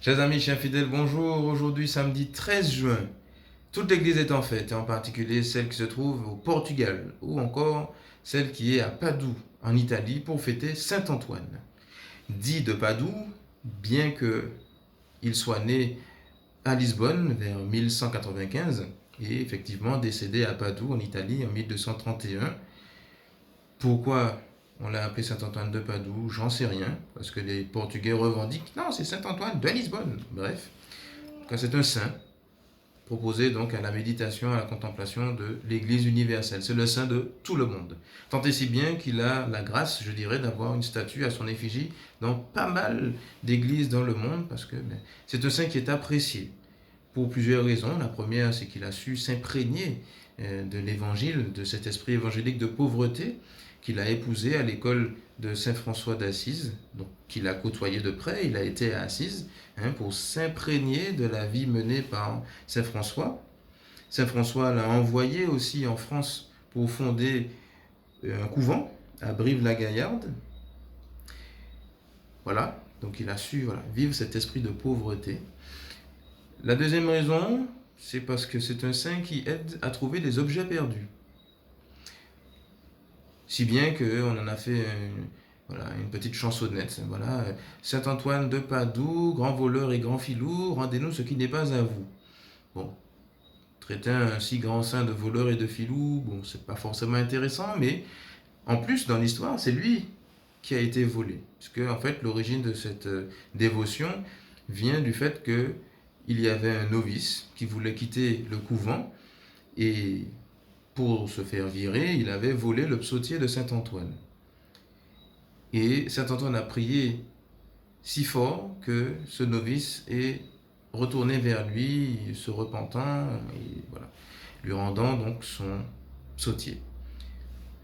Chers amis, chers fidèles, bonjour. Aujourd'hui, samedi 13 juin, toute l'église est en fête, et en particulier celle qui se trouve au Portugal, ou encore celle qui est à Padoue, en Italie, pour fêter Saint-Antoine. Dit de Padoue, bien qu'il soit né à Lisbonne vers 1195, et effectivement décédé à Padoue, en Italie, en 1231. Pourquoi on l'a appelé Saint-Antoine de Padoue? J'en sais rien, parce que les Portugais revendiquent, non, c'est Saint-Antoine de Lisbonne. Bref, c'est un saint proposé donc à la méditation, à la contemplation de l'Église universelle. C'est le saint de tout le monde. Tant et si bien qu'il a la grâce, je dirais, d'avoir une statue à son effigie dans pas mal d'églises dans le monde, parce que c'est un saint qui est apprécié pour plusieurs raisons. La première, c'est qu'il a su s'imprégner de l'évangile, de cet esprit évangélique de pauvreté qu'il a épousé à l'école de Saint François d'Assise, donc qu'il a côtoyé de près. Il a été à Assise pour s'imprégner de la vie menée par Saint François. Saint François l'a envoyé aussi en France pour fonder un couvent à Brive-la-Gaillarde. Voilà, donc il a su vivre cet esprit de pauvreté. La deuxième raison, c'est parce que c'est un saint qui aide à trouver des objets perdus. Si bien qu'on en a fait une petite chansonnette. Voilà, Saint-Antoine de Padoue, grand voleur et grand filou, rendez-nous ce qui n'est pas à vous. Bon, traiter un si grand saint de voleur et de filou, bon, c'est pas forcément intéressant, mais en plus, dans l'histoire, c'est lui qui a été volé. Puisque, en fait, l'origine de cette dévotion vient du fait que il y avait un novice qui voulait quitter le couvent et pour se faire virer, il avait volé le psautier de Saint-Antoine. Et Saint-Antoine a prié si fort que ce novice est retourné vers lui, se repentant, et voilà, lui rendant donc son psautier.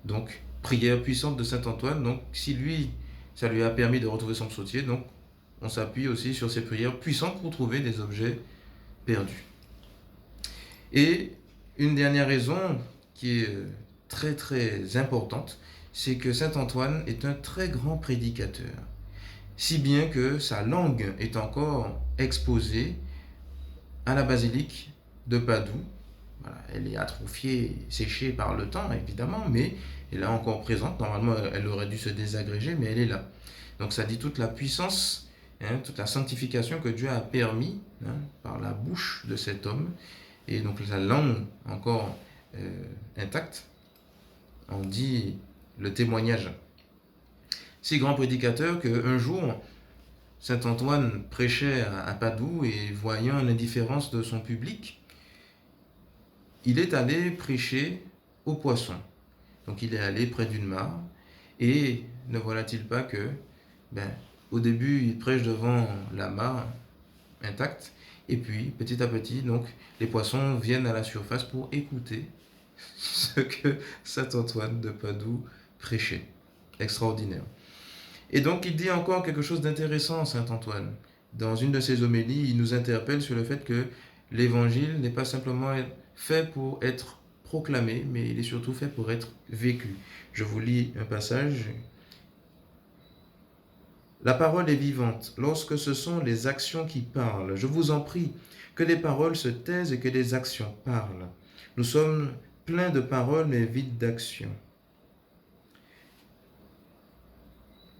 Donc, prière puissante de Saint-Antoine. Donc, si lui, ça lui a permis de retrouver son psautier, donc on s'appuie aussi sur ces prières puissantes pour trouver des objets perdus. Et une dernière raison qui est très très importante, c'est que Saint Antoine est un très grand prédicateur, si bien que sa langue est encore exposée à la basilique de Padoue. Voilà, elle est atrophiée, séchée par le temps évidemment, mais elle est encore présente. Normalement, elle aurait dû se désagréger, mais elle est là. Donc ça dit toute la puissance, toute la sanctification que Dieu a permis par la bouche de cet homme, et donc la langue encore intacte, on dit le témoignage. Si grand prédicateur qu'un jour, Saint Antoine prêchait à Padoue et voyant l'indifférence de son public, il est allé prêcher aux poissons. Donc il est allé près d'une mare et ne voilà-t-il pas que, au début, il prêche devant la mare intacte et puis petit à petit, donc les poissons viennent à la surface pour écouter ce que Saint Antoine de Padoue prêchait. Extraordinaire. Et donc il dit encore quelque chose d'intéressant, Saint Antoine. Dans une de ses homélies, il nous interpelle sur le fait que l'évangile n'est pas simplement fait pour être proclamé, mais il est surtout fait pour être vécu. Je vous lis un passage. La parole est vivante lorsque ce sont les actions qui parlent. Je vous en prie, que les paroles se taisent et que les actions parlent. Nous sommes pleins de paroles mais vides d'action.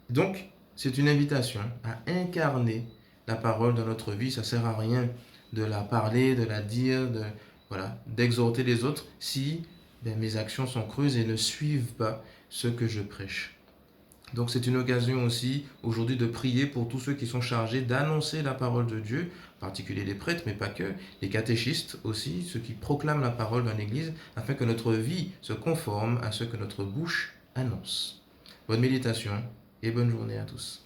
Donc, c'est une invitation à incarner la parole dans notre vie. Ça ne sert à rien de la parler, de la dire, d'exhorter les autres si mes actions sont creuses et ne suivent pas ce que je prêche. Donc c'est une occasion aussi aujourd'hui de prier pour tous ceux qui sont chargés d'annoncer la parole de Dieu, en particulier les prêtres, mais pas que, les catéchistes aussi, ceux qui proclament la parole dans l'Église, afin que notre vie se conforme à ce que notre bouche annonce. Bonne méditation et bonne journée à tous.